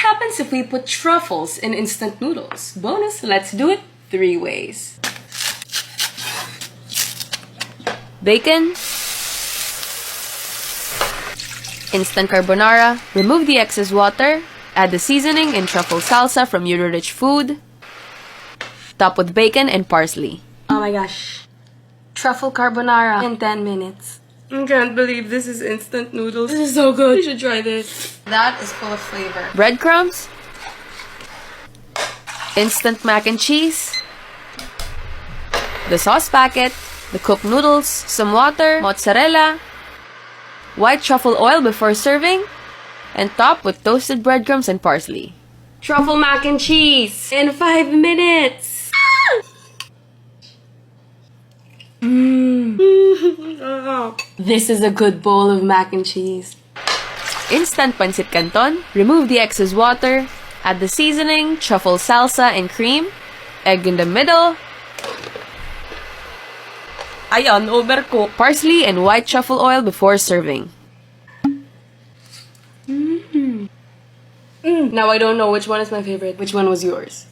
What happens if we put truffles in instant noodles? Bonus, let's do it 3 ways. Bacon, instant carbonara, remove the excess water, add the seasoning and truffle salsa from your rich food, top with bacon and parsley. Oh my gosh. Truffle carbonara in 10 minutes. I can't believe this is instant noodles. This is so good. You should try this. That is full of flavor. Breadcrumbs, instant mac and cheese, the sauce packet, the cooked noodles, some water, mozzarella, white truffle oil before serving, and top with toasted breadcrumbs and parsley. Truffle mac and cheese in 5 minutes. This is a good bowl of mac and cheese. Instant pancit canton, remove the excess water, add the seasoning, truffle salsa and cream, egg in the middle, Ayan, overcooked. parsley and white truffle oil before serving. Now I don't know which one is my favorite. Which one was yours?